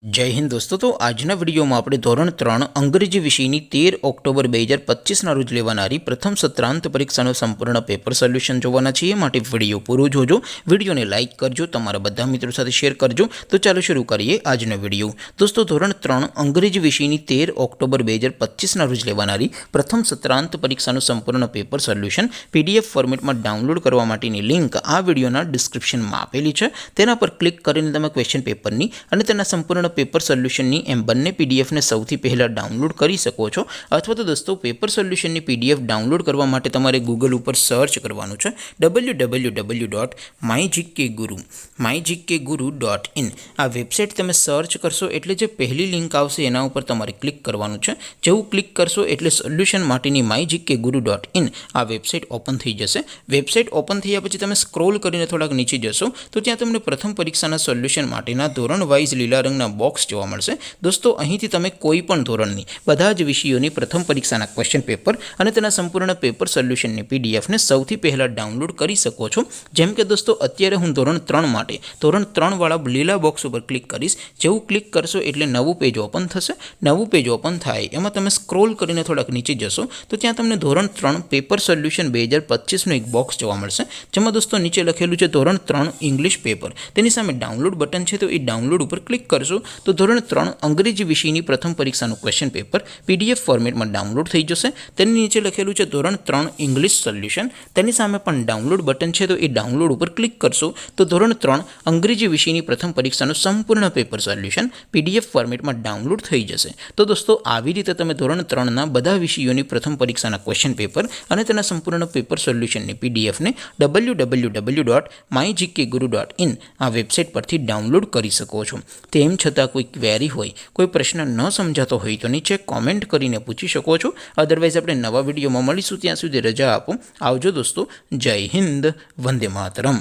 जय हिंद दोस्तों। तो आजना विडियो में આપણે ધોરણ 3 અંગ્રેજી વિષયની 13 ઓક્ટોબર 2025 રોજ લેવાનારી પ્રથમ સત્રાંત પરીક્ષાનો સંપૂર્ણ પેપર સોલ્યુશન જોવાના છીએ। માટે વિડિયો પૂરો જોજો, વિડિયોને લાઈક કરજો, તમારા બધા મિત્રો સાથે શેર કરજો। તો ચાલો શરૂ કરીએ આજનો વિડિયો। દોસ્તો ધોરણ 3 અંગ્રેજી વિષયની 13 ઓક્ટોબર 2025 રોજ લેવાનારી પ્રથમ સત્રાંત પરીક્ષાનો સંપૂર્ણ પેપર સોલ્યુશન પીડીએફ ફોર્મેટમાં ડાઉનલોડ કરવા માટેની લિંક આ વિડિયોના ડિસ્ક્રિપ્શનમાં આપેલી છે। તેના પર ક્લિક કરીને તમે ક્વેશ્ચન પેપરની અને તેના સંપૂર્ણ पेपर सोल्यूशन एम बने पीडीएफ ने सौथी पहला डाउनलॉड कर सको छो। अथवा तो दोस्तों पेपर सोल्यूशन पीडीएफ डाउनलॉड करवा माटे तमारे गूगल पर सर्च करवानुं छे www.mygkguru.in। आ वेबसाइट तमे सर्च करशो एटले जे पहली लिंक आवशे एना उपर तमारे क्लिक करवानुं छे। जेवुं क्लिक करशो एटले सोल्यूशन माटेनी mygkguru.in आ वेबसाइट ओपन थई जशे। वेबसाइट ओपन थया पछी तमे स्क्रॉल करीने थोड़ाक नीचे जशो तो त्यां तमने प्रथम परीक्षाना सोल्यूशन माटेना धोरण वाइज लीला रंगना बॉक्स जोवा मळशे। दोस्तों અહીંથી તમે કોઈ પણ ધોરણની બધા જ વિષયોની પ્રથમ પરીક્ષાના ક્વેશ્ચન પેપર અને તેના સંપૂર્ણ પેપર સોલ્યુશનની પીડીએફ ને સૌથી પહેલા ડાઉનલોડ કરી શકો છો। જેમ કે દોસ્તો અત્યારે હું ધોરણ 3 માટે ધોરણ 3 વાળા લીલા બોક્સ ઉપર ક્લિક કરીશ। જેવું ક્લિક કરશો એટલે નવું પેજ ઓપન થશે। નવું પેજ ઓપન થાય એમાં તમે સ્ક્રોલ કરીને થોડાક નીચે જશો તો ત્યાં તમને ધોરણ 3 પેપર સોલ્યુશન 2025 નું એક બોક્સ જોવા મળશે। જેમાં દોસ્તો નીચે લખેલું છે ધોરણ 3 ઇંગ્લિશ પેપર। તેની સામે ડાઉનલોડ બટન છે તો એ ડાઉનલોડ ઉપર ક્લિક કરશો तो ધોરણ 3 અંગ્રેજી વિષયની પ્રથમ પરીક્ષાનું ક્વેશ્ચન પેપર પીડીએફ ફોર્મેટમાં ડાઉનલોડ થઈ જશે। તેની નીચે લખેલું છે ધોરણ 3 ઇંગ્લિશ સોલ્યુશન। તેની સામે પણ ડાઉનલોડ બટન છે તો એ ડાઉનલોડ ઉપર ક્લિક કરશો તો ધોરણ 3 અંગ્રેજી વિષયની પ્રથમ પરીક્ષાનું સંપૂર્ણ પેપર સોલ્યુશન પીડીએફ ફોર્મેટમાં ડાઉનલોડ થઈ જશે। તો દોસ્તો આવી રીતે તમે ધોરણ 3 ના બધા વિષયોની પ્રથમ પરીક્ષાના ક્વેશ્ચન પેપર અને તેના સંપૂર્ણ પેપર સોલ્યુશનની પીડીએફ ને www.mygkguru.in આ વેબસાઇટ પરથી ડાઉનલોડ કરી શકો છો। તેમ છતાં कोई क्वेरी होय, कोई प्रश्न न समझातो होय तो नीचे कॉमेंट करीने पूछी शको छो। अदरवाइज आपणे नवा विडियोमां मळीशुं, त्यां सुधी रजा आपो। आवजो दोस्तों। जय हिंद, वंदे मातरम।